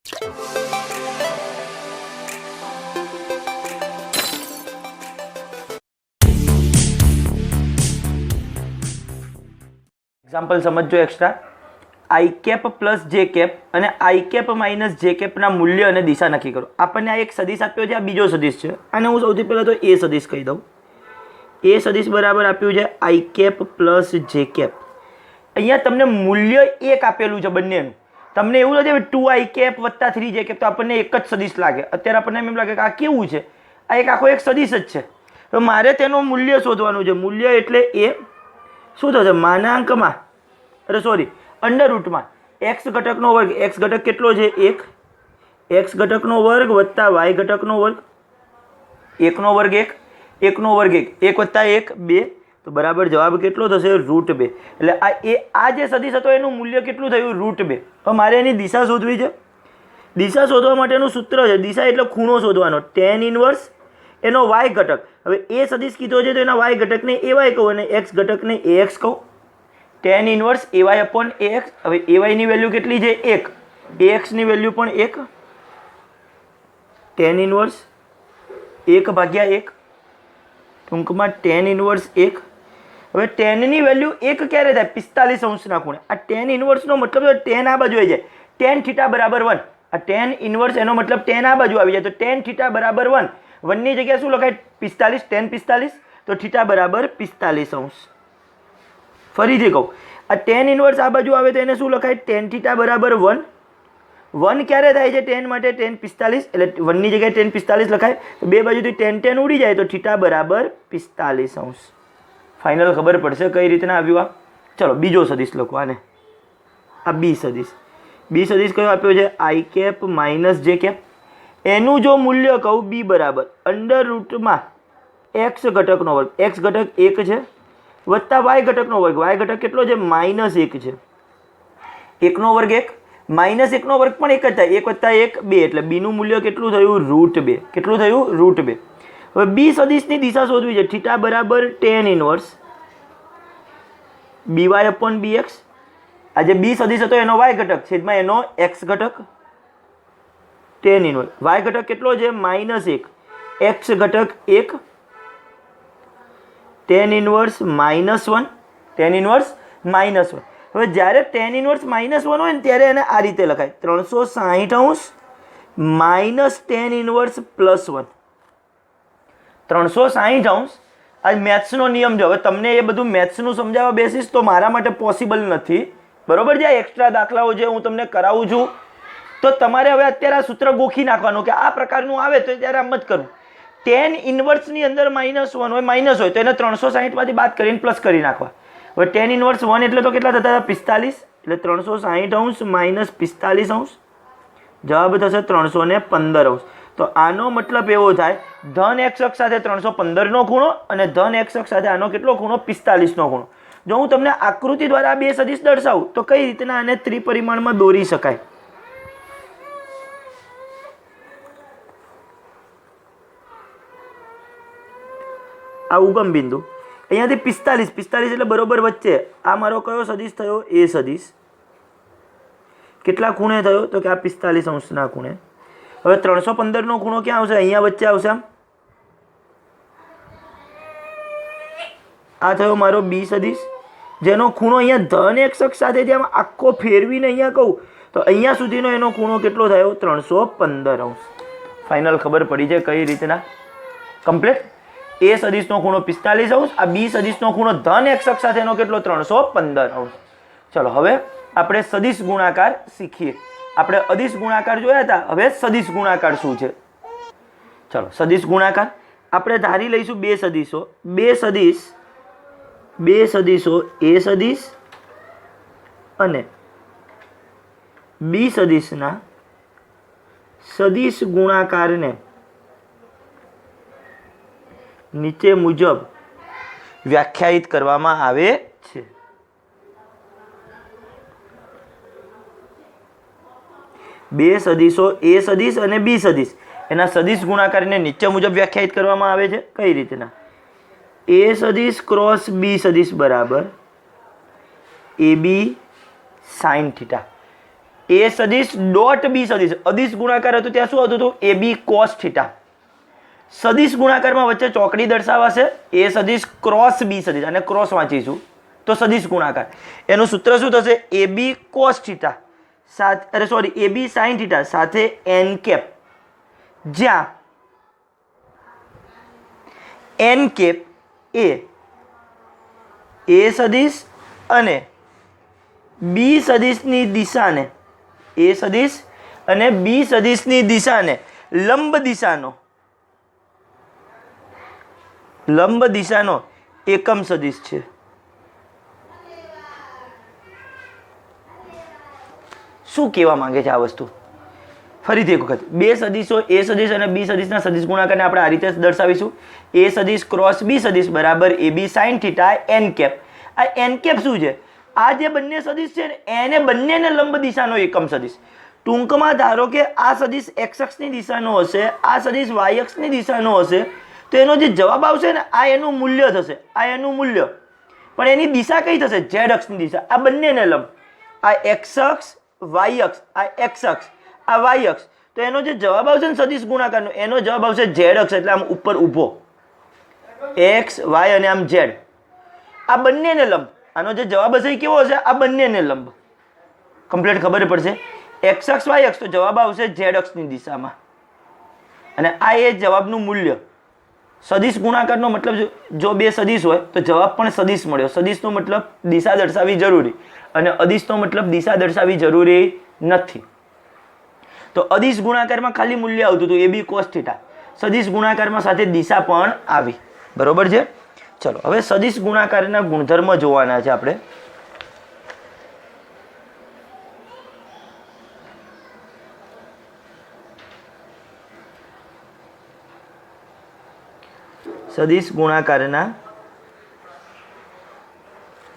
Example સમજો extra. I cap plus j cap અને i cap minus જે કેપના મૂલ્ય અને દિશા નક્કી કરો. આપણને આ એક સદિશ આપ્યો છે, આ બીજો સદિશ છે. અને હું સૌથી પહેલાં તો એ સદિશ કહી દઉં. એ સદિશ બરાબર આપ્યું છે i cap plus j cap. અહીંયા તમને મૂલ્ય એક આપેલું છે બંનેનું. તમને એવું નથી 2i કેપ વત્તા 3j કેપ, તો આપણને એક જ સદિશ લાગે. અત્યારે આપણને એમ લાગે કે આ કેવું છે, આ એક આખો એક સદિશ જ છે. તો મારે તેનું મૂલ્ય શોધવાનું છે. મૂલ્ય એટલે એ શું થશે, માનાંકમાં અંડર રૂટમાં એક્સ ઘટકનો વર્ગ. એક્સ ઘટક કેટલો છે? 1. એક્સ ઘટકનો વર્ગ વત્તા વાય ઘટકનો વર્ગ. 1નો વર્ગ 1, 1નો વર્ગ 1, 1 વત્તા 1 2. તો બરાબર જવાબ કેટલો થશે? √2. એટલે આ જે સદિશ હતો એનું મૂલ્ય કેટલું થયું? √2. તો મારે એની દિશા શોધવી છે. દિશા શોધવા માટેનું સૂત્ર છે, દિશા એટલે ખૂણો શોધવાનો. tan ઇન્વર્સ એનો વાય ઘટક. હવે એ સદિશ કીધો છે તો એના વાય ઘટકને ay કહું અને એક્સ ઘટકને ax કહું. tan inverse ay upon ax. હવે ay ની વેલ્યુ કેટલી છે? 1. ax ની વેલ્યુ પણ 1. tan inverse 1/1. ટૂંકમાં tan ઇન્વર્સ 1. હવે tan ની વેલ્યુ 1 ક્યારે થાય? 45 અંશના ખૂણે. આ tan ઇન્વર્સનો મતલબ tan આ બાજુ આવી જાય. tan θ બરાબર 1. આ tan ઇન્વર્સ એનો મતલબ tan આ બાજુ આવી જાય. તો tan θ બરાબર 1. 1 ની જગ્યાએ શું લખાય? 45. tan 45. તો θ બરાબર 45 અંશ. ફરીથી કહું, આ tan ઇન્વર્સ આ બાજુ આવે તો એને શું લખાય? tan θ બરાબર 1. 1 ક્યારે થાય છે tan માટે? tan 45. એટલે 1 ની જગ્યાએ tan 45 લખાય. તો બે બાજુથી tan ઉડી જાય તો θ બરાબર 45 અંશ. ફાઇનલ ખબર પડશે કઈ રીતના આવ્યું આ. ચલો બીજો સદિશ લખો આને. આ બી સદિશ. બી સદિશ કયો આપ્યો છે? I cap minus j cap. એનું જો મૂલ્ય કહું બી બરાબર અંડર રૂટમાં એક્સ ઘટકનો વર્ગ. એક્સ ઘટક 1 છે વત્તા વાય ઘટકનો વર્ગ. વાય ઘટક કેટલો છે? -1 છે. 1નો વર્ગ 1, -1નો વર્ગ પણ 1 જ થાય. 1 વત્તા 1 2. એટલે બીનું મૂલ્ય કેટલું થયું? √2. કેટલું થયું? √2. હવે બી સદિશની દિશા શોધવી છે. θ બરાબર tan inverse by upon bx. આ જે બી સદિશ હતો એનો વાય ઘટક છેદમાં એનો એક્સ ઘટક. tan ઇન્વર્સ વાય ઘટક કેટલો છે? -1. એક્સ ઘટક 1. tan inverse -1. tan inverse -1. હવે જ્યારે tan ઇન્વર્સ -1 હોય ને ત્યારે એને આ રીતે લખાય 360 અંશ માઇનસ tan ઇન્વર્સ +1. 360 અંશ. આ મેથ્સનો નિયમ છે. હવે તમને એ બધું મેથ્સનું સમજાવવા બેસીસ તો મારા માટે પોસિબલ નથી, બરોબર? જે એક્સ્ટ્રા દાખલાઓ જે હું તમને કરાવું છું તો તમારે હવે અત્યારે આ સૂત્ર ગોખી નાખવાનું કે આ પ્રકારનું આવે તો ત્યારે આમ જ કરવું. tan ઇન્વર્સની અંદર -1 હોય, માઇનસ હોય તો એને 360માંથી બાદ કરીને પ્લસ કરી નાખવા. હવે tan ઇન્વર્સ 1 એટલે તો કેટલા થતા? 45. એટલે 360 અંશ માઇનસ 45 અંશ. જવાબ થશે 315 અંશ. તો આનો મતલબ એવો થાય ધન એક્સ અક્ષ સાથે 315નો ખૂણો અને ધન એક્સ અક્ષ સાથે આનો કેટલો ખૂણો? 45નો ખૂણો. જો હું તમને આકૃતિ દ્વારા આ બે સદિશ દર્શાવું તો કઈ રીતના આને ત્રિપરિમાણમાં દોરી શકાય? આ ઉગમ બિંદુ અહીંયાથી 45 એટલે બરોબર વચ્ચે આ મારો કયો સદિશ થયો? એ સદિશ. કેટલા ખૂણે થયો? તો કે આ 45 અંશના ખૂણે. હવે 315નો ખૂણો ક્યાં આવશે? અહીંયા વચ્ચે આવશે. આ થયો મારો બી સદિશ, જેનો ખૂણો અહીંયા ધન એક્સ અક્ષ સાથે જેમ આખો ફેરવીને અહીંયા કહું તો અહીંયા સુધીનો એનો ખૂણો કેટલો થયો? 315 અંશ. ફાઇનલ ખબર પડી છે કઈ રીતના? કમ્પ્લીટ. એ સદિશનો ખૂણો 45 અંશ, આ બી સદિશનો ખૂણો ધન એક્સ અક્ષ સાથેનો કેટલો? 315 અંશ. ચલો હવે આપણે સદિશ ગુણાકાર શીખીએ. આપણે અદિશ ગુણાકાર જોયા હતા, હવે સદિશ ગુણાકાર શું છે? ચલો સદિશ ગુણાકાર આપણે ધારી લઈશું બે સદિશો. બે સદિશો એ સદિશ અને બી સદિશના સદિશ ગુણાકારને નીચે મુજબ વ્યાખ્યાયિત કરવામાં આવે છે. બે સદિશો એ સદિશ અને બી સદિશ એના સદિશ ગુણાકારને નીચે મુજબ વ્યાખ્યાયિત કરવામાં આવે છે. કઈ રીતના? એ સદિશ ક્રોસ બી સદિશ બરાબર AB sin θ. એ સદિશ ડોટ બી સદિશ, અદિશ ગુણાકાર હતો ત્યાં શું હતું? એ બી કોસ થીટા. સદિશ ગુણાકારમાં વચ્ચે ચોકડી દર્શાવાશે, એ સદિશ ક્રોસ બી સદિશ, અને ક્રોસ વાંચીશું તો સદિશ ગુણાકાર. એનું સૂત્ર શું થશે? એ બી કોસ થીટા સાથે, અરે સોરી, એ બી સાઇન થીટા સાથે એન કેપ, જ્યાં એન કેપ એ સદિશ અને બી સદિશની દિશાને, એ સદિશ અને બી સદિશની દિશાને લંબ દિશાનો એકમ સદિશ છે. શું કહેવા માંગે છે આ વસ્તુ? ફરીથી એક વખત, બે સદિશો એ સદિશ અને બી સદિશના સદિશ ગુણાકારને આપણે આ રીતે દર્શાવીશું. એ સદિશ ક્રોસ બી સદિશ બરાબર એ B sine theta N cap. આ એન કેપ શું છે? આ જે બંને સદિશ છે ને એને બંનેને લંબ દિશાનો એકમ સદિશ. ટૂંકમાં ધારો કે આ સદિશ એક્સ અક્ષની દિશાનો હશે, આ સદિશ વાય અક્ષની દિશાનો હશે, તો એનો જે જવાબ આવશે ને આ એનું મૂલ્ય થશે, આ એનું મૂલ્ય. પણ એની દિશા કઈ થશે? ઝેડ અક્ષની દિશા. આ બંનેને લંબ, આ એક્સ અક્ષ વાય અક્ષ, આ એક્સ અક્ષ, આ વાય અક્ષ. તો એનો જે જવાબ આવશે ને સદિશ ગુણાકારનો, એનો જવાબ આવશે ઝેડ અક્ષ, એટલે આમ ઉપર ઊભો, એક્સ વાય અને આમ ઝેડ, આ બંનેને લંબ. આનો જે જવાબ હશે એ કેવો હશે? આ બંનેને લંબ. કમ્પ્લીટ ખબર પડશે. એક્સ અક્ષ વાય અક્ષ, તો જવાબ આવશે ઝેડ અક્ષની દિશામાં, અને આ એ જવાબનું મૂલ્ય. સદિશ ગુણાકારનો મતલબ, જો બે સદિશ હોય તો જવાબ પણ સદિશ મળ્યો. સદિશનો મતલબ દિશા દર્શાવવી જરૂરી, અને અદિશનો મતલબ દિશા દર્શાવવી જરૂરી નથી. તો અદિશ ગુણાકારમાં ખાલી મૂલ્ય આવતું હતું એ બી કોસ થીટા, સદિશ ગુણાકારમાં સાથે દિશા પણ આવી. બરોબર છે? ચલો હવે સદિશ ગુણાકારના ગુણધર્મ જોવાના છે આપણે. સદિશ ગુણાકારના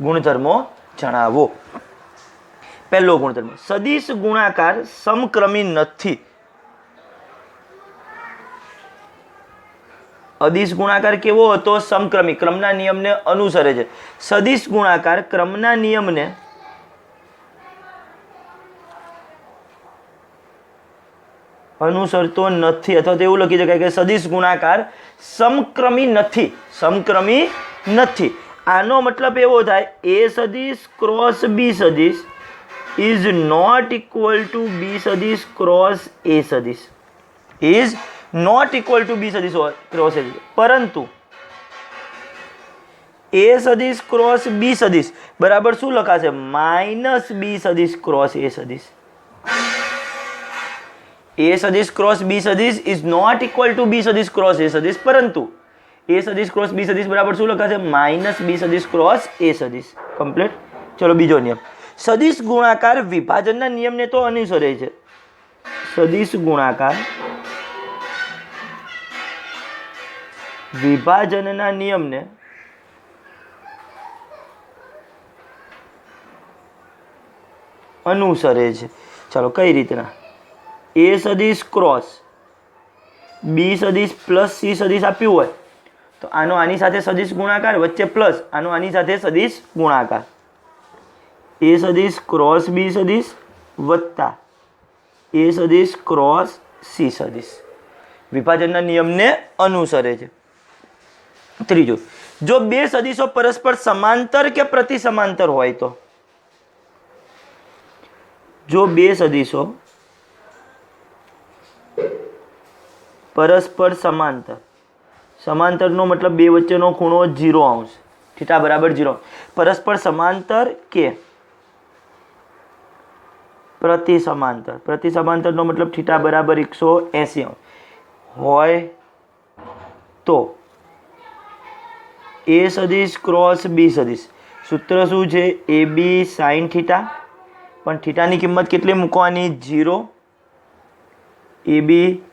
ગુણધર્મો જણાવો. પહેલો ગુણધર્મ, સદિશ ગુણાકાર સમક્રમી નથી. અદિશ ગુણાકાર કેવો હતો? સમક્રમી, ક્રમના નિયમને અનુસરે છે. સદિશ ગુણાકાર ક્રમના નિયમને અનુસરતો નથી, અથવા તો એવું લખી શકાય કે સદિશ ગુણાકાર સમક્રમી નથી. સમક્રમી નથી. આનો મતલબ એવો થાય, એ સદિશ ક્રોસ બી સદિશ ઇઝ નોટ ઇક્વલ ટુ બી સદિશ ક્રોસ એ સદિશ, ઇઝ નોટ ઇક્વલ ટુ બી સદિશ ક્રોસ એ સદિશ. પરંતુ એ સદિશ ક્રોસ બી સદિશ બરાબર શું લખાશે? માઇનસ બી સદિશ ક્રોસ એ સદિશ. એ સદિશ ક્રોસ બી સદિશ ઇઝ નોટ ઇક્વલ ટુ બી સદિશ ક્રોસ એ સદિશ, પરંતુ એ સદિશ ક્રોસ બી સદિશ બરાબર શું લખાશે? માઇનસ બી સદિશ ક્રોસ એ સદિશ. કમ્પ્લીટ. ચલો બીજો નિયમ, સદિશ ગુણાકાર વિભાજનના નિયમને તો અનુસરે છે. સદિશ ગુણાકાર વિભાજનના નિયમને અનુસરે છે. ચાલો કઈ રીતના? એ સદિશ ક્રોસ બી સદિશ પ્લસ સી સદિશ આપ્યું હોય તો આનો આની સાથે સદિશ ગુણાકાર, વચ્ચે પ્લસ, આનો આની સાથે સદિશ ગુણાકાર. એ સદિશ ક્રોસ બી સદિશ વત્તા એ સદિશ ક્રોસ સી સદિશ વિભાજનના નિયમને અનુસરે છે. ત્રીજું, જો બે સદિશો પરસ્પર સમાંતર કે પ્રતિ સમાંતર હોય તો, જો બે સદિશો પરસ્પર સમાંતર, સમાંતરનો મતલબ બે વચ્ચેનો ખૂણો 0 અંશ, થીટા બરાબર 0, પરસ્પર સમાંતર કે પ્રતિ સમાંતર, પ્રતિ સમાંતરનો મતલબ થીટા બરાબર 180 અંશ હોય તો એ સદિશ ક્રોસ બી સદિશ, સૂત્ર શું છે? એ બી સાઇન થીટા, પણ થીટાની કિંમત કેટલી મૂકવાની? 0. એ બી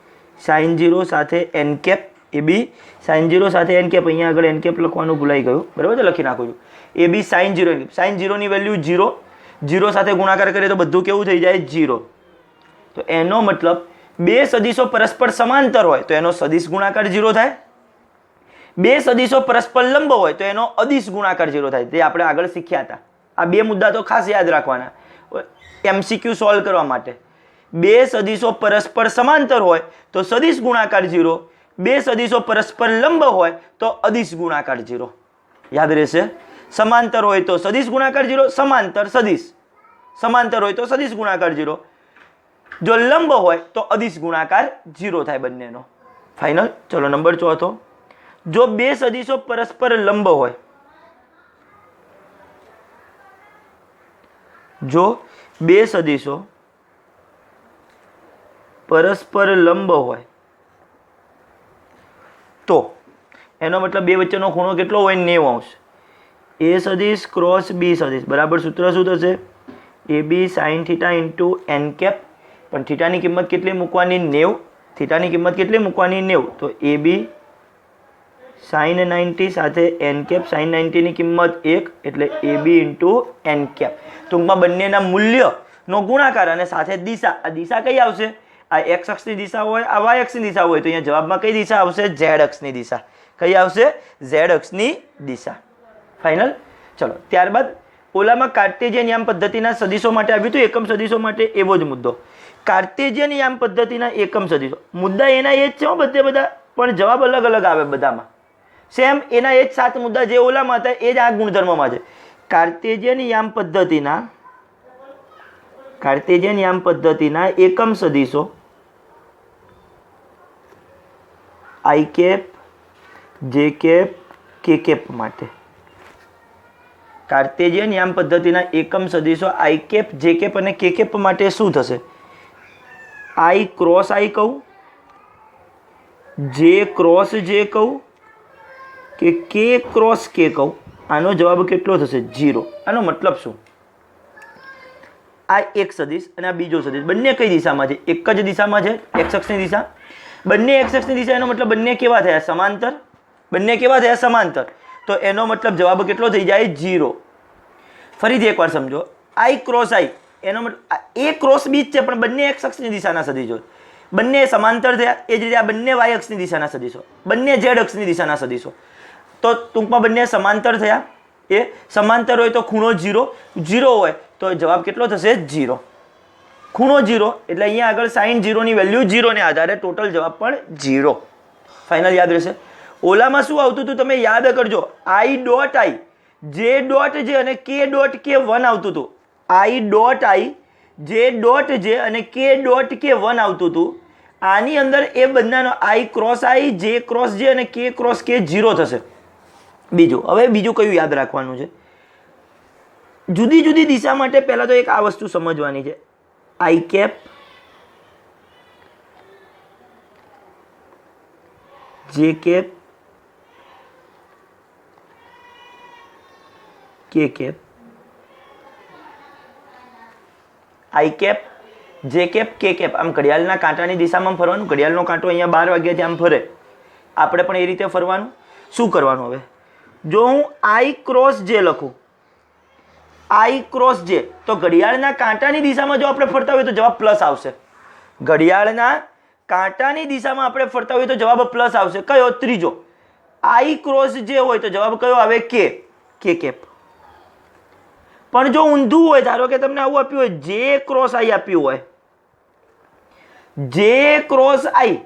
સાઇન 0 સાથે એન કેપ, એ બી સાઇન 0 સાથે એન કેપ, અહીંયા આગળ એન કેપ લખવાનું ભૂલાઈ ગયું, બરાબર છે? લખી નાખું છું. A B sine 0 n cap, sine 0ની વેલ્યુ 0, 0 સાથે ગુણાકાર કરીએ તો બધું કેવું થઈ જાય? 0. તો એનો મતલબ બે સદિશો પરસ્પર સમાંતર હોય તો એનો સદિશ ગુણાકાર 0 થાય, બે સદિશો પરસ્પર લંબ હોય તો એનો અદિશ ગુણાકાર 0 થાય. તે આપણે આગળ શીખ્યા હતા. આ બે મુદ્દા તો ખાસ યાદ રાખવાના. MCQ સોલ્વ કરવા માટે બે સદિશો પરસ્પર સમાંતર હોય તો સદિશ ગુણાકાર 0, બે સદિશો પરસ્પર લંબ હોય તો અદિશ ગુણાકાર 0. યાદ રહેશે. સમાંતર હોય તો સદિશ ગુણાકાર 0, સમાંતર હોય તો સદિશ ગુણાકાર 0, જો લંબ હોય તો અદિશ ગુણાકાર 0 થાય બંનેનો. ફાઇનલ. ચલો નંબર ચોથો, જો બે સદિશો પરસ્પર લંબ હોય, જો બે સદિશો પરસ્પર લંબ હોય તો એનો મતલબ બે વચ્ચેનો ખૂણો કેટલો હોય? 90 અંશ. એ સદિશ ક્રોસ બી સદિશ બરાબર સૂત્ર શું થશે? AB sin θ into n cap. પણ થીટાની કિંમત કેટલી મૂકવાની? 90. થીટાની કિંમત કેટલી મૂકવાની? 90. તો AB sin 90 સાથે n કેપ. sin 90 ની કિંમત 1 એટલે AB ઇન્ટુ n કેપ. ટૂંકમાં બંનેના મૂલ્યનો ગુણાકાર અને સાથે દિશા. આ દિશા કઈ આવશે? આ x અક્ષની દિશા હોય, આ y અક્ષની દિશા હોય, તો અહીંયા જવાબમાં કઈ દિશા આવશે? z અક્ષની દિશા. કઈ આવશે? z અક્ષની દિશા. ફાઇનલ. ચલો ત્યારબાદ ઓલામાં કાર્ટેશિયન યામ પદ્ધતિના સદિશો માટે આવ્યું હતું, એકમ સદિશો માટે એવો જ મુદ્દો. કાર્ટેશિયન યામ પદ્ધતિના એકમ સદિશો મુદ્દા એના એ જ છે બધા, પણ જવાબ અલગ અલગ આવે બધામાં. સેમ એના એ જ 7 મુદ્દા જે ઓલામાં હતા એ જ આ ગુણધર્મમાં છે. કાર્ટેશિયન યામ પદ્ધતિના એકમ સદિશો i cap, j cap, k cap માટે. કાર્ટેશિયન યામ પદ્ધતિના એકમ સદિશો i કેપ, j કેપ અને k કેપ માટે શું થશે? i ક્રોસ i કહું, j ક્રોસ j કહું કે k ક્રોસ k કહું, આનો જવાબ કેટલો થશે? 0. આનો મતલબ શું? આ એક સદિશ અને આ બીજો સદિશ બંને કઈ દિશામાં છે? એક જ દિશામાં છે, x અક્ષની દિશા. બંને x અક્ષની દિશા, એનો મતલબ બંને કેવા થયા? સમાંતર. બંને કેવા થયા? સમાંતર. તો એનો મતલબ જવાબ કેટલો થઈ જાય? 0. ફરીથી એકવાર સમજો. i ક્રોસ i એનો મતલબ a ક્રોસ b જ છે, પણ બંને x અક્ષની દિશાના સદિશો. બંને સમાંતર થયા. એ જ રીતે આ બંને y અક્ષની દિશાના સદિશો, બંને z અક્ષની દિશાના સદિશો. તો ટૂંકમાં બંને સમાંતર થયા. એ સમાંતર હોય તો ખૂણો 0 હોય તો જવાબ કેટલો થશે? 0. ખૂણો 0 એટલે અહીંયા આગળ sin 0 ની વેલ્યુ 0 ને આધારે ટોટલ જવાબ પણ 0. ફાઇનલ યાદ રહેશે. ઓલામાં શું આવતું હતું તમે યાદ કરજો? i dot i, j dot j અને k ડોટ k 1 આવતું હતું. i dot i, j dot j અને k ડોટ k 1 આવતું હતું. આની અંદર એ બધાનો i cross i, j cross j અને k ક્રોસ k 0 થશે. બીજું, હવે બીજું કયું યાદ રાખવાનું છે? જુદી જુદી દિશા માટે પહેલા તો એક આ વસ્તુ સમજવાની છે. i cap, j cap, k cap. i cap, j cap, k cap. આમ ઘડિયાળના કાંટાની દિશામાં ફરવાનું. ઘડિયાળનો કાંટો અહીંયા 12 વાગ્યાથી આમ ફરે, આપણે પણ એ રીતે ફરવાનું. શું કરવાનું હવે? જો હું i ક્રોસ j લખું, i ક્રોસ j, તો ઘડિયાળના કાંટાની દિશામાં જો આપણે ફરતા હોય તો જવાબ પ્લસ આવશે. ઘડિયાળના કાંટાની દિશામાં આપણે ફરતા હોય તો જવાબ પ્લસ આવશે. કયો? ત્રીજો. i ક્રોસ j હોય તો જવાબ કયો આવે? k cap. પણ જો ઊંધું હોય, ધારો કે તમને આવું આપ્યું હોય, j ક્રોસ i આપ્યું હોય, j ક્રોસ i,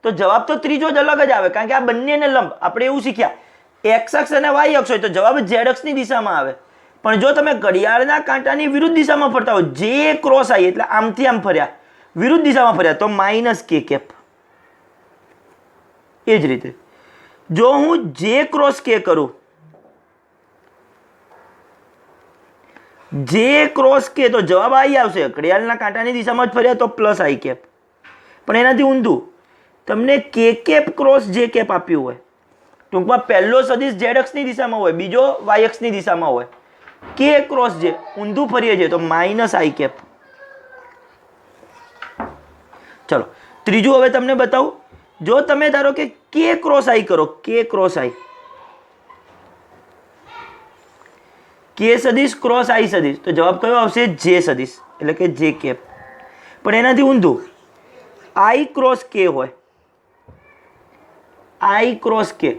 તો જવાબ તો ત્રીજો જ અલગ જ આવે, કારણ કે આ બંનેને લંબ. આપણે એવું શીખ્યા x અક્ષ અને y અક્ષ હોય તો જવાબ z અક્ષની દિશામાં આવે. પણ જો તમે ઘડિયાળના કાંટાની વિરુદ્ધ દિશામાં ફરતા હો, j ક્રોસ i એટલે આમથી આમ ફર્યા, વિરુદ્ધ દિશામાં ફર્યા, તો -k કેપ. એ જ રીતે જો હું j ક્રોસ k કરું, j ક્રોસ k, તો જવાબ i આવશે. ઘડિયાળના કાંટાની દિશામાં જ ફર્યા તો +i કેપ. પણ એનાથી ઊંધું તમને k cap cross j cap આપ્યું હોય, ટૂંકમાં પહેલો સદિશ z અક્ષની દિશામાં હોય, બીજો y અક્ષની દિશામાં હોય, k ક્રોસ j ઊંધું ફરીએ છીએ તો -i કેપ. ચલો ત્રીજું હવે તમને બતાવું. જો તમે ધારો કે k ક્રોસ i કરો, k ક્રોસ i, k સદિશ ક્રોસ i સદિશ, તો જવાબ કયો આવશે? j સદિશ એટલે કે j કેપ. પણ એનાથી ઊંધું i ક્રોસ k હોય, i ક્રોસ k,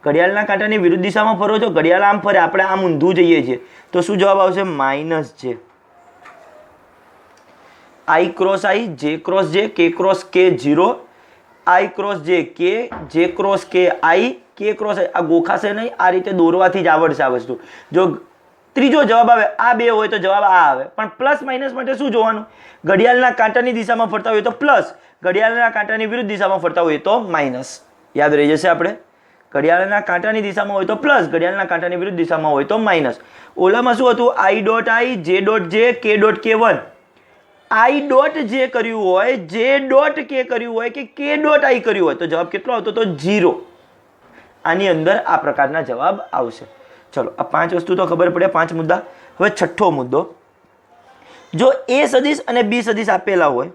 ઘડિયાળના કાંટાની વિરુદ્ધ દિશામાં ફરો છો, ઘડિયાળ આમ ફરે, આપણે આમ ઊંધું જઈએ છીએ, તો શું જવાબ આવશે? -j. आई क्रॉस आई, जे क्रॉस जे, के क्रॉस के 0, आई क्रॉस जे क्रॉस के आई, के क्रॉस आई। आ ગોખાશે નહીં, આ રીતે દોરવાથી જ આવડશે આ વસ્તુ। જો ત્રીજો જવાબ આવે આ બે હોય તો જવાબ આ આવે, પણ પ્લસ માઇનસ માટે શું જોવાનું? ઘડિયાળના કાંટાની દિશામાં ફરતા હોય તો પ્લસ, ઘડિયાળના કાંટાની વિરુદ્ધ દિશામાં ફરતા હોય તો માઇનસ। યાદ રહી જશે આપણે, ઘડિયાળના કાંટાની દિશામાં હોય તો પ્લસ, ઘડિયાળના કાંટાની વિરુદ્ધ દિશામાં હોય તો માઇનસ। ઓલામાં શું હતું? આઈ ડોટ આઈ, જે ડોટ જે, કે ડોટ કે 1। આઈ ડોટ જે કર્યું હોય, જે ડોટ કે કર્યું હોય કે કે ડોટ આઈ કર્યું હોય તો જવાબ કેટલો આવતો? તો 0। આની અંદર આ પ્રકારના જવાબ આવશે। ચલો, આ 5 વસ્તુ તો ખબર પડે, 5 મુદ્દા। હવે છઠ્ઠો મુદ્દો, જો એ સદિશ અને બી સદિશ આપેલા હોય,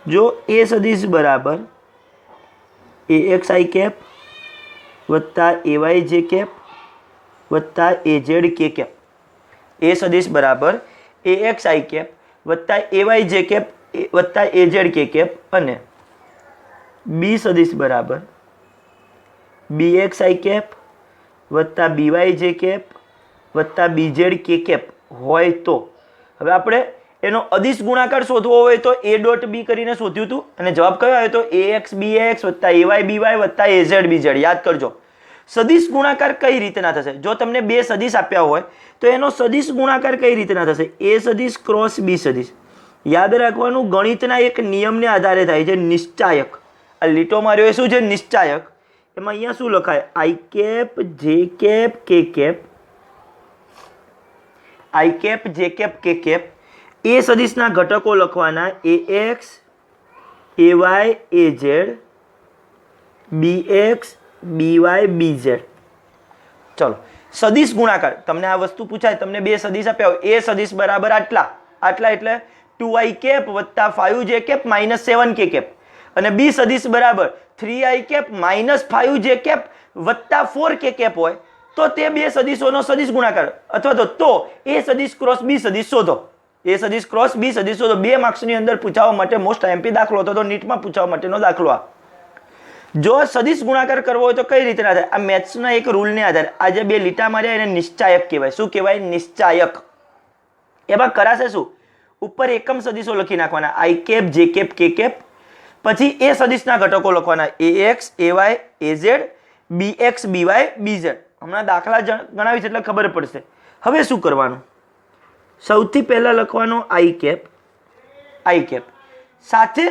જો એ સદિશ બરાબર ax i કેપ વત્તા ay j કેપ વત્તા az k કેપ, એ સદિશ બરાબર ax i કેપ વત્તા ay j કેપ વત્તા az k કેપ, અને બી સદિશ બરાબર bx i કેપ વત્તા by j કેપ વત્તા bz k કેપ હોય તો, હવે આપણે એનો અદિશ ગુણાકાર શોધવો હોય તો a ડોટ b કરીને શોધ્યું હતું, અને જવાબ કયો આવ્યો? તો ax bax વત્તા ay by વત્તા az bz। યાદ કરજો, સદિશ ગુણાકાર કઈ રીતના થશે? જો તમને બે સદિશ આપ્યા હોય તો એનો સદિશ ગુણાકાર કઈ રીતના થશે? a સદિશ ક્રોસ b સદિશ। યાદ રાખવાનું, ગણિતના એક નિયમને આધારે થાય છે, નિશ્ચાયક। આ લીટો માર્યો એ શું છે? નિશ્ચાયક। એમાં અહીંયા શું લખાય? I cap j cap k cap, i cap j cap k cap, A સદિશના ઘટકો લખવાના ax ay az bx by bz। ચલો, સદિશ ગુણાકાર, તમને આ વસ્તુ પૂછાય, તમને બે સદિશ આપ્યા હોય, એ સદિશ બરાબર આટલા, આટલા એટલે 2i કેપ વત્તા 5j cap minus 7k cap, અને બી સદિશ બરાબર 3i cap minus 5j cap વત્તા 4k કેપ હોય તો તે બે સદિશોનો સદિશ ગુણાકાર, અથવા તો એ સદિશ ક્રોસ બી સદિશ શોધો। એ સદિશ ક્રોસ બી સદિશ શોધો। 2 માર્ક્સની અંદર પૂછાવા માટે મોસ્ટ આઈએમપી દાખલો હતો, તો નીટમાં પૂછાવા માટેનો દાખલો આ। જો સદિશ ગુણાકાર કરવો હોય તો કઈ રીતે ના થાય? આ મેથ્સના એક રૂલને આધારે આ જે બે લીટા માર્યા એને નિશ્ચાયક કહેવાય। શું કહેવાય? નિશ્ચાયક। એમાં કરાશે શું? ઉપર એકમ સદિશો લખી નાખવાના, i cap j cap k cap, પછી એ સદિશના ઘટકો લખવાના ax ay az bx by bz। હમણાં દાખલા ગણાવીશ એટલે ખબર પડશે। હવે શું કરવાનું? સૌથી પહેલા લખવાનો આઈ કેપ સાથે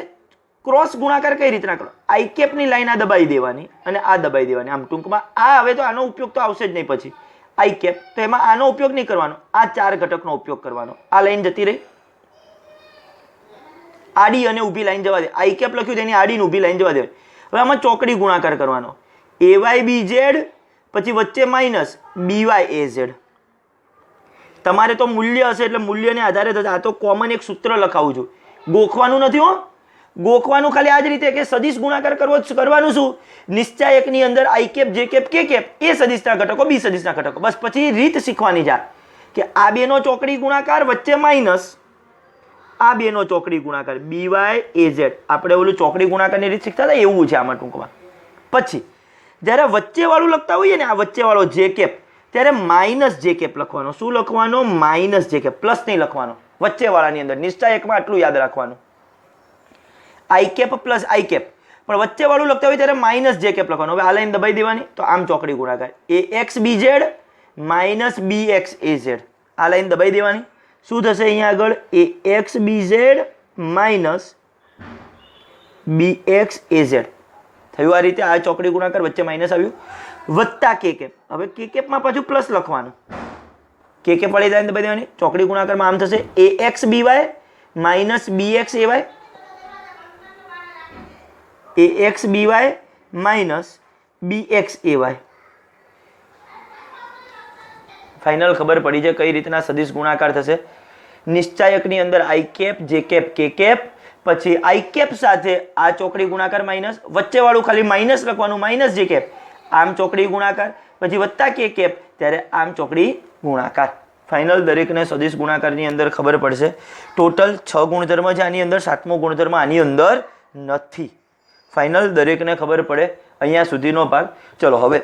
ક્રોસ ગુણાકાર કઈ રીતના કરો? આઈ કેપની લાઈન આ દબાઈ દેવાની અને આ દબાઈ દેવાની, આમ ટૂંકમાં આ, હવે તો આનો ઉપયોગ તો આવશે જ નહીં પછી। આઈ કેપ તો એમાં આનો ઉપયોગ નહીં કરવાનો, આ 4 ઘટકનો ઉપયોગ કરવાનો। આ લાઈન જતી રહી, આડી અને ઊભી લાઈન જવા દે, આઈ કેપ લખ્યું તેની આડી ઊભી લાઈન જવા દે। હવે આમાં ચોકડી ગુણાકાર કરવાનો, ay bz પછી વચ્ચે માઇનસ by az। તમારે તો મૂલ્ય હશે એટલે મૂલ્યને આધારે થશે। આ તો કોમન એક સૂત્ર લખાવું છું, ગોખવાનું નથી હો, ગોખવાનું ખાલી આ જ રીતે કે સદિશ ગુણાકાર કરવાનું શું? નિશ્ચાયકની અંદર i cap j cap k cap, A સદિશના ઘટકો બી સદિશના ઘટકો, બસ પછી રીત શીખવાની જા કે આ બેનો ચોકડી ગુણાકાર વચ્ચે માઇનસ આ બેનો ચોકડી ગુણાકાર by az। આપણે ઓલું ચોકડી ગુણાકારની રીત શીખતા હતા એવું છે આમાં ટૂંકમાં। પછી જ્યારે વચ્ચે વાળું લખતા હોઈએ ને, આ વચ્ચે વાળો જે કેપ, ત્યારે માઇનસ જે કેપ લખવાનો। શું લખવાનો? માઇનસ જે કેપ, પ્લસ નહીં લખવાનો વચ્ચે વાળાની અંદર। નિશ્ચાયકમાં આટલું યાદ રાખવાનું, i cap plus i cap, પણ વચ્ચે વાળું લખતા હોય ત્યારે માઇનસ જે કેપ લખવાનું। હવે આ લાઈન દબાઈ દેવાની, તો આમ ચોકડી ગુણાકાર ax bz minus bx az, આ લાઈન દબાઈ દેવાની। શું થશે અહીંયા આગળ? ax bz minus bx az થયું। આ રીતે આ ચોકડી ગુણાકાર વચ્ચે માઇનસ આવ્યું, વત્તા કે કેપ। હવે કે કેપમાં પાછું પ્લસ લખવાનું, કે કેપ વાળી લાઈન દબાઈ દેવાની। ચોકડી ગુણાકારમાં આમ થશે ax by minus bx ay, ax by minus bx ay। Final ખબર પડી છે કઈ રીતના સદિશ ગુણાકાર થશે। નિશ્ચાયકની અંદર i cap j cap k cap, પછી આઈ કેપ સાથે આ ચોકડી ગુણાકાર માઇનસ, વચ્ચે વાળું ખાલી માઇનસ લખવાનું, માઇનસ જે કેપ, આમ ચોકડી ગુણાકાર, પછી વત્તા કે કેપ, ત્યારે આમ ચોકડી ગુણાકાર। ફાઇનલ દરેકને સદિશ ગુણાકારની અંદર ખબર પડશે। ટોટલ 6 ગુણધર્મ છે આની અંદર, 7મો ગુણધર્મ આની અંદર નથી। ફાઇનલ દરેકને ખબર પડે। અહીંયા સુધીનો ભાગ. ચલો હવે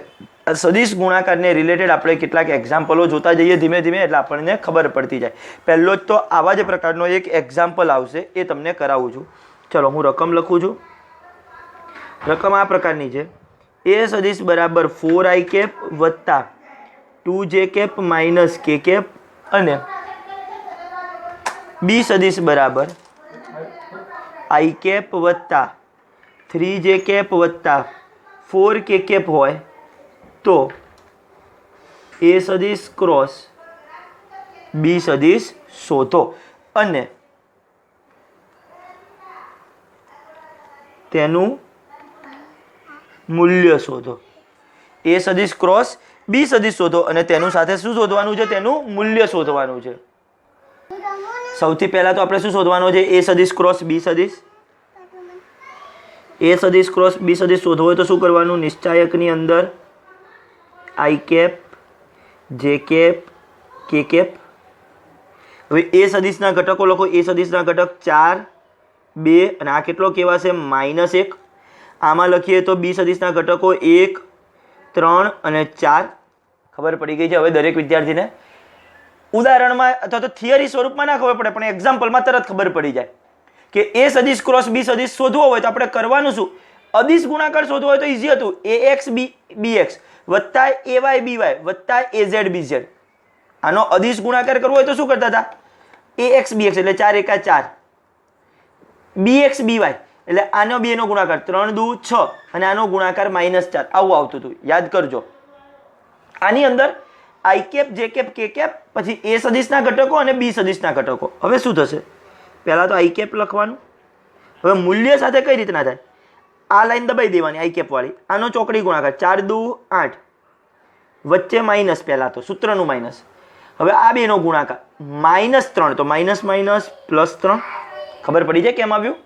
સદિશ ગુણાકારને રિલેટેડ આપણે કેટલાક એક્ઝામ્પલો જોતા જઈએ ધીમે ધીમે, એટલે આપણને ખબર પડતી જાય. પહેલો જ તો આવા જ પ્રકારનો એક એક્ઝામ્પલ આવશે, એ તમને કરાવું છું. ચલો હું રકમ લખું છું. રકમ આ પ્રકારની છે, એ સદિશ બરાબર 4i કેપ વત્તા 2j cap minus k cap અને બી સદિશ બરાબર i કેપ વત્તા 3j કેપ વત્તા 4k કેપ હોય તો એ સદિશ ક્રોસ બી સદિશ શોધો અને તેનું મૂલ્ય શોધો. એ સદિશ ક્રોસ બી સદિશ શોધો અને તેનું સાથે શું શોધવાનું છે? તેનું મૂલ્ય શોધવાનું છે. સૌથી પહેલા તો આપણે શું શોધવાનું છે? એ સદિશ ક્રોસ બી સદિશ. એ સદિશ ક્રોસ બી સદિશ શોધવો હોય તો શું કરવાનું? નિશ્ચાયકની અંદર i cap j cap k cap. હવે એ સદિશના ઘટકો લખો. એ સદિશના ઘટક 4 2 અને આ કેટલો કહેવાશે? -1. આમાં લખીએ તો બી સદિશના ઘટકો 1 3 અને 4. ખબર પડી ગઈ છે હવે દરેક વિદ્યાર્થીને? ઉદાહરણમાં અથવા તો થિયરી સ્વરૂપમાં ના ખબર પડે, પણ એક્ઝામ્પલમાં તરત ખબર પડી જાય કે એ સદિશ ક્રોસ બી સદિશ શોધવો હોય તો આપણે કરવાનું શું? અદિશ ગુણાકાર શોધવો હોય તો ઈઝી હતું. ax bx વત્તા ay by વત્તા az bz. આનો અદિશ ગુણાકાર કરવો હોય તો શું કરતા હતા? ax bx એટલે 4 એકા 4, bx by એટલે આનો 2 નો ગુણાકાર 3 દુ 6 અને આનો ગુણાકાર -4. આવું આવતું હતું, યાદ કરજો. આની અંદર i cap j cap k cap પછી એ સદિશના ઘટકો અને બી સદિશના ઘટકો. હવે શું થશે? પહેલા તો i કેપ લખવાનું. હવે મૂલ્ય સાથે કઈ રીતના થાય? આ લાઈન દબાઈ દેવાની i કેપ વાળી. આનો ચોકડી ગુણાકાર 4 દુ 8 વચ્ચે માઇનસ, પહેલા તો સૂત્રનું માઇનસ. હવે આ 2 નો ગુણાકાર -3 તો માઇનસ માઇનસ +3. ખબર પડી જાય કેમ આવ્યું?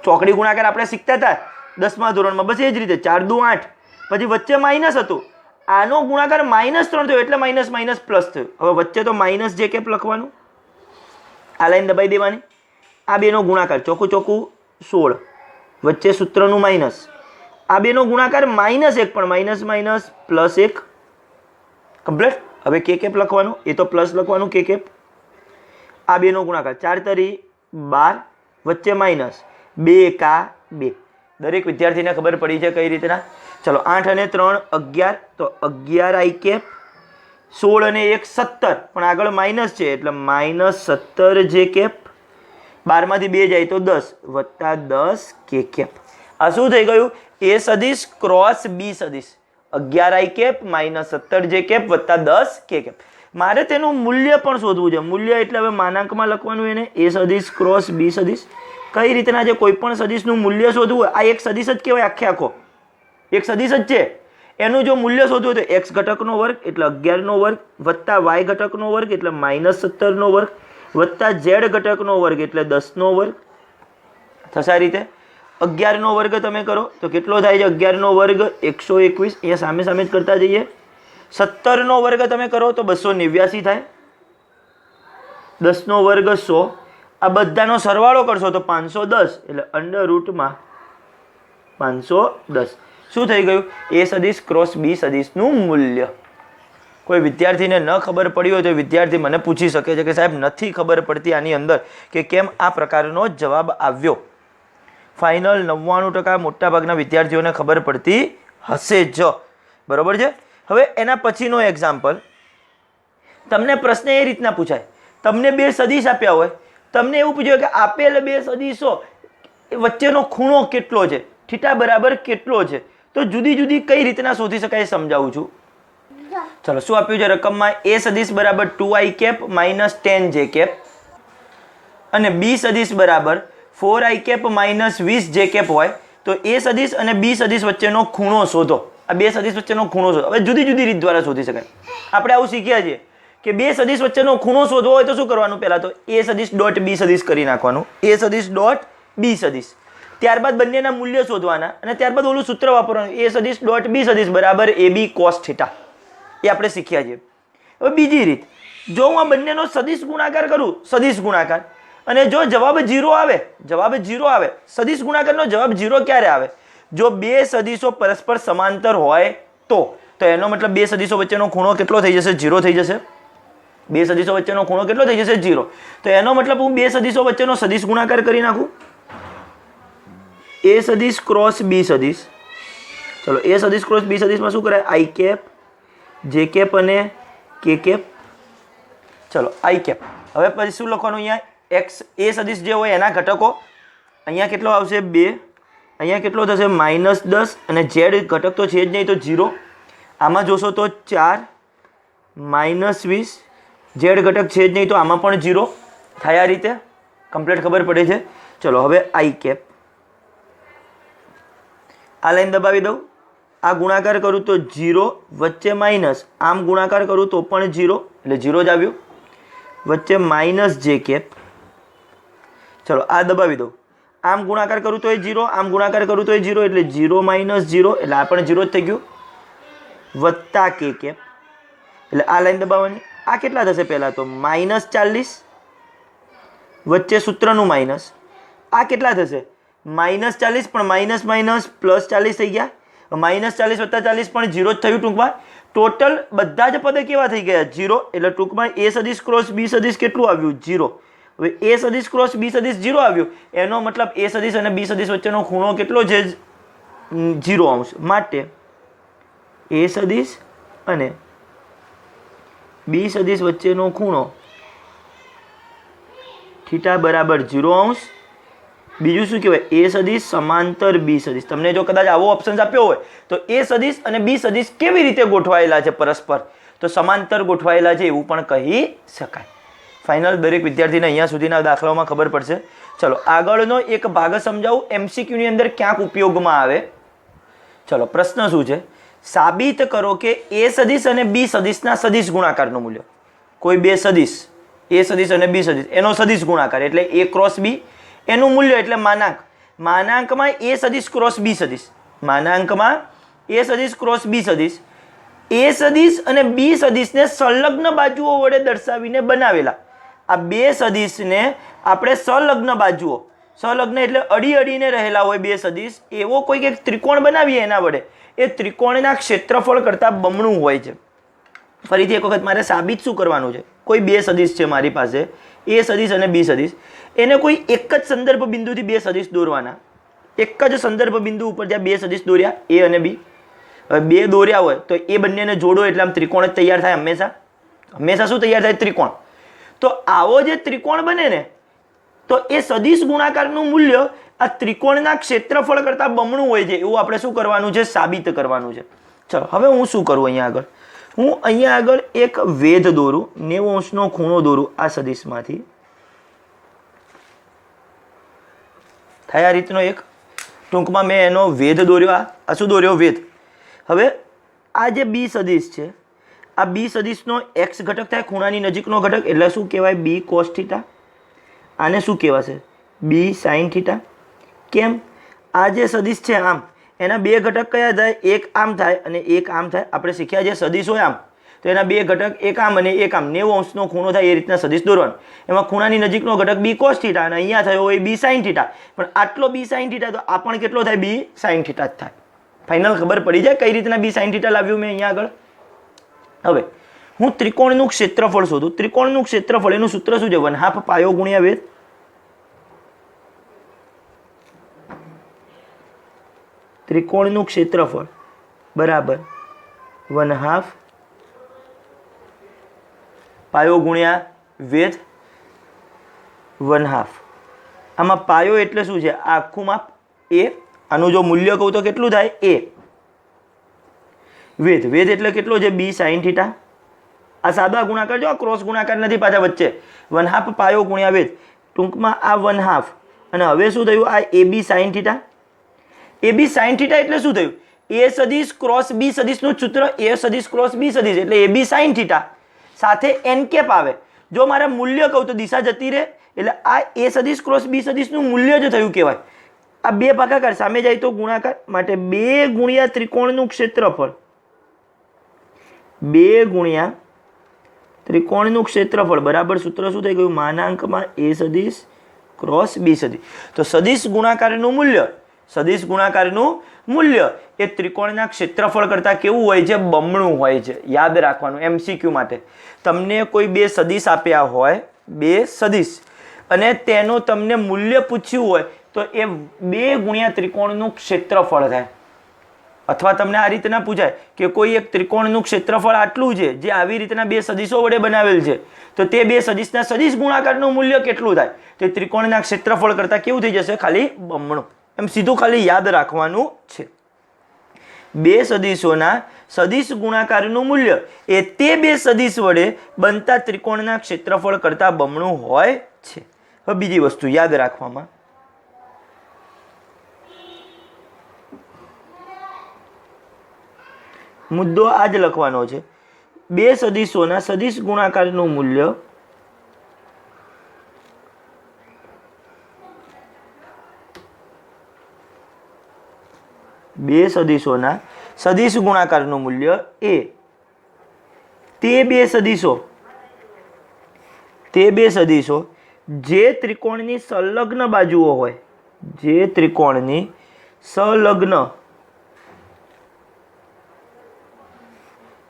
ચોકડી ગુણાકાર આપણે શીખતા હતા 10મા ધોરણમાં, બસ એ જ રીતે 4 દુ 8 પછી વચ્ચે માઇનસ હતું. આનો ગુણાકાર -3 થયો એટલે માઇનસ માઇનસ પ્લસ થયું. હવે વચ્ચે તો માઇનસ જે કેપ લખવાનું. આ લાઈન દબાઈ દેવાની. આ 2 નો ગુણાકાર ચોખ્ખું ચોખ્ખું 16 વચ્ચે સૂત્રનું માઇનસ. આ 2 નો ગુણાકાર -1 પણ માઇનસ માઇનસ +1 કમ્પ્લીટ. હવે કે કેપ લખવાનું, એ તો પ્લસ લખવાનું કે કેપ. આ 2 નો ગુણાકાર 4 તરી 12 વચ્ચે માઇનસ 2 એકા 2. દરેક વિદ્યાર્થીને ખબર પડી છે કઈ રીતના? ચલો 8 અને 3 11 તો 11 i કેપ, 16 અને 1 17 પણ આગળ માઇનસ છે એટલે -17 જે કેપ. 12 માંથી 2 જાય તો 10 વત્તા 10 કે કેપ. આ શું થઈ ગયું? એ સદિશ ક્રોસ બી સદિશ. 11 i કેપ -17 જે કેપ વત્તા 10 કે કેપ. મારે તેનું મૂલ્ય પણ શોધવું છે. મૂલ્ય એટલે હવે માનાંકમાં લખવાનું એને. એ સદિશ ક્રોસ બી સદિશ. કઈ રીતના છે? કોઈ પણ સદિશનું મૂલ્ય શોધવું હોય, આ એક સદિશ જ કહેવાય, આખે આખો એક સદિશ જ છે. એનું જો મૂલ્ય શોધવું હોય તો x ઘટકનો વર્ગ એટલે 11નો વર્ગ વત્તા y ઘટકનો વર્ગ એટલે -17નો વર્ગ વત્તા z ઘટકનો વર્ગ એટલે 10નો વર્ગ થશે. આ રીતે 11નો વર્ગ તમે કરો તો કેટલો થાય છે? 11નો વર્ગ 121. અહીંયા સામે સામે જ કરતા જઈએ. 17નો વર્ગ તમે કરો તો 289 થાય. 10નો વર્ગ 100. આ બધાનો સરવાળો કરશો તો 510 એટલે √ 510. શું થઈ ગયું? એ સદિશ ક્રોસ બી સદિશનું મૂલ્ય. કોઈ વિદ્યાર્થીને ન ખબર પડી હોય તો વિદ્યાર્થી મને પૂછી શકે છે કે સાહેબ નથી ખબર પડતી આની અંદર કે કેમ આ પ્રકારનો જવાબ આવ્યો. ફાઇનલ 99% મોટાભાગના વિદ્યાર્થીઓને ખબર પડતી હશે જ. બરોબર છે? હવે એના પછીનો એક્ઝામ્પલ, તમને પ્રશ્ન એ રીતના પૂછાય, તમને 2 સદિશ આપ્યા હોય, તમને એવું પૂછ્યું કે આપેલ 2 સદિશો વચ્ચેનો ખૂણો કેટલો છે, થીટા બરાબર કેટલો છે, તો જુદી જુદી કઈ રીતના શોધી શકાય સમજાવું છું. ચલો શું આપ્યું છે રકમમાં? એ સદિશ બરાબર 2i કેપ -10 જે કેપ અને બી સદિશ બરાબર 4i કેપ -20 જે કેપ હોય તો એ સદિશ અને બી સદિશ વચ્ચેનો ખૂણો શોધો. આ 2 સદિશ વચ્ચેનો ખૂણો શોધો. હવે જુદી જુદી રીત દ્વારા શોધી શકાય. આપણે આવું શીખ્યા છીએ કે 2 સદિશ વચ્ચેનો ખૂણો શોધવો હોય તો શું કરવાનું? પહેલા તો એ સદિશ ડોટ બી સદિશ કરી નાખવાનું. એ સદિશ ડોટ બી સદિશ. ત્યારબાદ બંનેના મૂલ્ય શોધવાના અને ત્યારબાદ ઓલું સૂત્ર વાપરવાનું. એ સદિશ ડોટ બી સદિશ બરાબર AB cos θ. એ આપણે શીખ્યા છીએ. હવે બીજી રીત, જો હું આ બંનેનો સદિશ ગુણાકાર કરું, સદિશ ગુણાકાર, અને જો જવાબ 0 આવે, સદિશ ગુણાકારનો જવાબ 0 ક્યારે આવે? જો બે સદિશો પરસ્પર સમાંતર હોય તો એનો મતલબ બે સદિશો વચ્ચેનો ખૂણો કેટલો થઈ જશે? 0 થઈ જશે. બે સદિશો વચ્ચેનો ખૂણો કેટલો થઈ જશે? 0. તો એનો મતલબ હું બે સદિશો વચ્ચેનો સદિશ ગુણાકાર કરી નાખું. એ સદિશ ક્રોસ બી સદિશ. ચલો, એ સદિશ ક્રોસ બી સદિશમાં શું કરાય? આઈ કેપ, જે કેપ અને કે કેપ. ચલો, આઈ કેપ. હવે પછી શું લખવાનું? અહીંયા એક્સ એ સદિશ જે હોય એના ઘટકો અહીંયા કેટલો આવશે? 2. અહીંયા કેટલો થશે? -10. અને ઝેડ ઘટક તો છે જ નહીં, તો 0. આમાં જોશો તો 4 -20. ઝેડ ઘટક છે જ નહીં, તો આમાં પણ 0 થાય. આ રીતે કમ્પ્લીટ ખબર પડે છે. ચલો, હવે આઈ કેપ, આ લાઈન દબાવી દઉં. આ ગુણાકાર કરું તો 0, વચ્ચે માઇનસ. આમ ગુણાકાર કરું તો પણ 0, એટલે 0 જ આવ્યું. વચ્ચે માઇનસ જે કેપ. ચલો, આ દબાવી દઉં. આમ ગુણાકાર કરું તો એ 0, આમ ગુણાકાર કરું તો એ 0, એટલે 0 - 0, એટલે આ પણ 0 જ થઈ ગયું. વત્તા કે કેપ, એટલે આ લાઈન દબાવવાની. આ કેટલા થશે? પહેલાં તો -40, વચ્ચે સૂત્રનું માઇનસ. આ કેટલા થશે? -40, પણ માઇનસ માઇનસ +40 થઈ ગયા. -40 + 40 પણ 0 જ થયું. ટૂંકમાં ટોટલ બધા જ પદે કેવા થઈ ગયા? 0. એટલે ટૂંકમાં એ સદિશ ક્રોસ બી સદિશ કેટલું આવ્યું? 0. હવે એ સદિશ ક્રોસ બી સદિશ 0 આવ્યું, એનો મતલબ એ સદિશ અને બી સદિશ વચ્ચેનો ખૂણો કેટલો છે? 0°. માટે એ સદિશ અને બી સદિશ વચ્ચેનો ખૂણો θ બરાબર 0°. બીજું શું કહેવાય? એ સદિશ સમાંતર બી સદિશ. તમને જો કદાચ આવો ઓપ્શન આપ્યો હોય તો એ સદિશ અને બી સદિશ કેવી રીતે ગોઠવાયેલા છે પરસ્પર? તો સમાંતર ગોઠવાયેલા છે એવું પણ કહી શકાય. ફાઇનલ દરેક વિદ્યાર્થીને અહીંયા સુધીના દાખલાઓમાં ખબર પડશે. ચલો, આગળનો એક ભાગ સમજાવું, એમસીક્યુની અંદર ક્યાંક ઉપયોગમાં આવે. ચલો, પ્રશ્ન શું છે? સાબિત કરો કે એ સદિશ અને બી સદિશના સદિશ ગુણાકારનું મૂલ્ય. કોઈ બે સદિશ, એ સદિશ અને બી સદિશ, એનો સદિશ ગુણાકાર એટલે એ ક્રોસ બી, એનું મૂલ્ય એટલે માનાંકમાં એ સદિશ ક્રોસ બી સદિશ, માનાંકમાં એ સદિશ ક્રોસ બી સદિશ, એ સદિશ અને બી સદિશને સંલગ્ન બાજુઓ વડે દર્શાવીને બનાવેલા. આ બે સદિશને આપણે સંલગ્ન બાજુઓ, સંલગ્ન એટલે અડી અડીને રહેલા હોય બે સદિશ, એવો કોઈક એક ત્રિકોણ બનાવીએ એના વડે. એ ત્રિકોણના ક્ષેત્રફળ કરતાં બમણું હોય છે. ફરીથી એક વખત મારે સાબિત શું કરવાનું છે? કોઈ બે સદિશ છે મારી પાસે, એ સદિશ અને બી સદિશ, એને કોઈ એક જ સંદર્ભ બિંદુથી બે સદિશ દોરવાના. એક જ સંદર્ભ બિંદુ ઉપર જ્યાં બે સદિશ દોર્યા, એ અને બી. હવે બે દોર્યા હોય તો એ બંનેને જોડો એટલે આમ ત્રિકોણ જ તૈયાર થાય. હંમેશા શું તૈયાર થાય? ત્રિકોણ. તો આવો જે ત્રિકોણ બને ને, તો એ સદિશ ગુણાકારનું મૂલ્ય આ ત્રિકોણના ક્ષેત્રફળ કરતાં બમણું હોય છે એવું આપણે શું કરવાનું છે? સાબિત કરવાનું છે. ચલો, હવે હું શું કરું? અહીંયા આગળ હું અહીંયા આગળ એક વેધ દોરું, 90° ખૂણો દોરું આ સદિશમાંથી. થાય આ રીતનો એક. ટૂંકમાં મેં એનો વેધ દોર્યો. આ શું દોર્યો? વેધ. હવે આ જે બી સદિશ છે, આ બી સદિશનો એક્સ ઘટક થાય, ખૂણાની નજીકનો ઘટક, એટલે શું કહેવાય? B cos theta. આને શું કહેવાશે? B sine theta. કેમ? આ જે સદિશ છે આમ, એના બે ઘટક કયા થાય? એક આમ થાય અને એક આમ થાય. આપણે શીખ્યા જે સદિશ હોય આમ, તો એના બે ઘટક એક આમ અને એક આમ, 90° ખૂણો થાય એ રીતના સદિશ દોરવાનો. એમાં ખૂણાની નજીકનો ઘટક બી કોસ થીટા અને અહીંયા થયો હોય બી સાઇન થીટા. પણ આટલો બી સાઇન થીટા, તો આ પણ કેટલો થાય? બી સાઇન થીટા જ થાય. ફાઇનલ ખબર પડી જાય કઈ રીતના બી સાઇન થીટા લાવ્યું મેં અહીંયા આગળ. હવે હું ત્રિકોણનું ક્ષેત્રફળ શોધું. ત્રિકોણનું ક્ષેત્રફળ એનું સૂત્ર શું છે? 1/2 પાયો ગુણ્યા વેધ. ત્રિકોણનું ક્ષેત્રફળ બરાબર 1/2 પાયો ગુણ્યા વેધ. 1/2. આમાં પાયો એટલે શું છે? આ આખું માપ એ. આનું જો મૂલ્ય કહું તો કેટલું થાય? એ. વેધ, વેધ એટલે કેટલો છે? બી સાઇન થીટા. આ સાદા ગુણાકાર, જો આ ક્રોસ ગુણાકાર નથી પાછા વચ્ચે. 1/2 પાયો ગુણ્યા વેધ. ટૂંકમાં આ 1/2. અને હવે શું થયું? આ એ બી સાઇન થીટા. એ બી સાઇન થીટા એટલે શું થયું? એ સદિશ ક્રોસ બી સદિશનું સૂત્ર એ સદિશ ક્રોસ બી સદિશ એટલે એ બી સાઇન થીટા સાથે એન કેપ આવે. જો મારે મૂલ્ય કહું તો દિશા જતી રહે, એટલે આ એ સદિશ ક્રોસ બી સદિશનું મૂલ્ય જ થયું કહેવાય. આ બે ભાગાકાર સામે જાય તો ગુણાકાર, માટે 2 ગુણ્યા ત્રિકોણનું ક્ષેત્રફળ, 2 ગુણ્યા ત્રિકોણનું ક્ષેત્રફળ બરાબર સૂત્ર શું થઈ ગયું? માનાંકમાં એ સદિશ ક્રોસ બી સદિશ. તો સદિશ ગુણાકારનું મૂલ્ય સદિશ ગુણાકારનું મૂલ્ય એ ત્રિકોણના ક્ષેત્રફળ કરતાં કેવું હોય છે? બમણું હોય છે. યાદ રાખવાનું MCQ માટે. તમને કોઈ બે સદિશ આપ્યા હોય, બે સદિશ, અને તેનું તમને મૂલ્ય પૂછ્યું હોય તો એ 2 ગુણ્યા ત્રિકોણનું ક્ષેત્રફળ થાય. અથવા તમને આ રીતના પૂછાય કે કોઈ એક ત્રિકોણનું ક્ષેત્રફળ આટલું છે જે આવી રીતના બે સદિશો વડે બનાવેલ છે, તો તે બે સદિશના સદિશ ગુણાકારનું મૂલ્ય કેટલું થાય? તે ત્રિકોણના ક્ષેત્રફળ કરતાં કેવું થઈ જશે? ખાલી બમણું. એમ સીધું ખાલી યાદ રાખવાનું છે. બે સદિશોના સદિશ ગુણાકારનું મૂલ્ય એ તે બે સદિશ વડે બનતા ત્રિકોણના ક્ષેત્રફળ કરતાં બમણું હોય છે. હવે બીજી વસ્તુ યાદ રાખવામાં, મુદ્દો આ જ લખવાનો છે. બે સદિશોના સદિશ ગુણાકારનું મૂલ્ય બે સદિશોના સદિશ ગુણાકારનું મૂલ્ય એ તે બે સદિશો જે ત્રિકોણની સંલગ્ન બાજુઓ હોય, જે ત્રિકોણની સંલગ્ન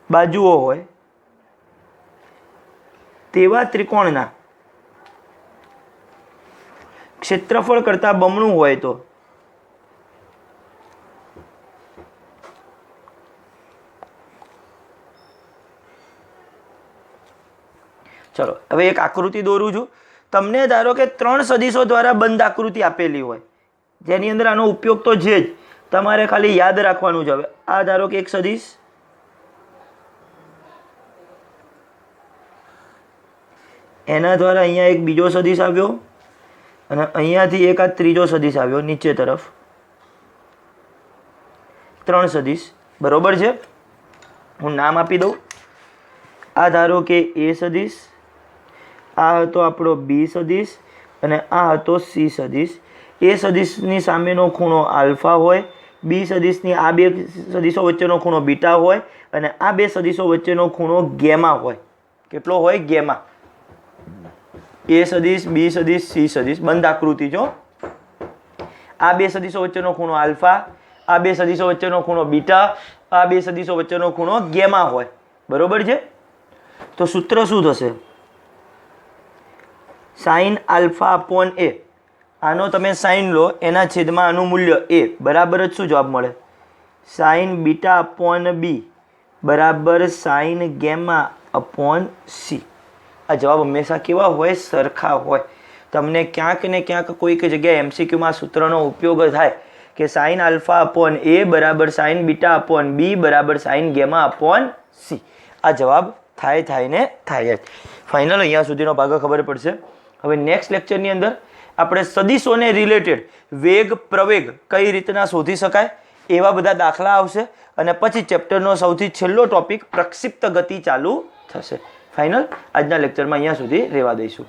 બાજુઓ હોય તેવા ત્રિકોણના ક્ષેત્રફળ કરતાં બમણું હોય તો ચલો હવે એક આકૃતિ દોરું છું. તમને ધારો કે 3 સદિશો દ્વારા બંધ આકૃતિ આપેલી હોય જેની અંદર આનો ઉપયોગ તો છે જ, તમારે ખાલી યાદ રાખવાનું છે. હવે આ ધારો કે એક સદિશ, એના દ્વારા અહીંયા એક બીજો સદિશ આવ્યો અને અહીંયાથી એક આ ત્રીજો સદિશ આવ્યો નીચે તરફ. 3 સદિશ, બરોબર છે. હું નામ આપી દઉં. આ ધારો કે એ સદિશ, આ હતો આપણો બી સદિશ અને આ હતો સી સદિશ. એ સદિશની સામેનો ખૂણો આલ્ફા હોય, બી સદિશની આ બે સદિશો વચ્ચેનો ખૂણો બીટા હોય અને આ બે સદિશો વચ્ચેનો ખૂણો ગેમા હોય. કેટલો હોય? ગેમા. એ સદિશ, બી સદિશ, સી સદિશ, બંધ આકૃતિ જો. આ બે સદિશો વચ્ચેનો ખૂણો આલ્ફા, આ બે સદિશો વચ્ચેનો ખૂણો બીટા, આ બે સદિશો વચ્ચેનો ખૂણો ગેમા હોય. બરોબર છે. તો સૂત્ર શું થશે? સાઇન આલ્ફા અપોન એ. આનો તમે સાઇન લો, એના છેદમાં આનું મૂલ્ય એ બરાબર જ શું જવાબ મળે? સાઇન બીટા અપોન બી બરાબર સાઇન ગેમા અપોન સી. આ જવાબ હંમેશા કેવા હોય? સરખા હોય. તમને ક્યાંક ને ક્યાંક કોઈક જગ્યાએ MCQમાં સૂત્રનો ઉપયોગ થાય કે સાઇન આલ્ફા અપોન એ બરાબર સાઇન બીટા અપોન બી બરાબર સાઇન ગેમા અપોન સી. આ જવાબ થાય ને થાય જ. ફાઇનલ અહીંયા સુધીનો ભાગ ખબર પડશે. હવે નેક્સ્ટ લેક્ચરની અંદર આપણે સદિશોને રિલેટેડ વેગ પ્રવેગ કઈ રીતના શોધી શકાય એવા બધા દાખલા આવશે અને પછી ચેપ્ટરનો સૌથી છેલ્લો ટોપિક પ્રક્ષિપ્ત ગતિ ચાલુ થશે. ફાઇનલ આજના લેક્ચરમાં અહીંયા સુધી રહેવા દઈશું.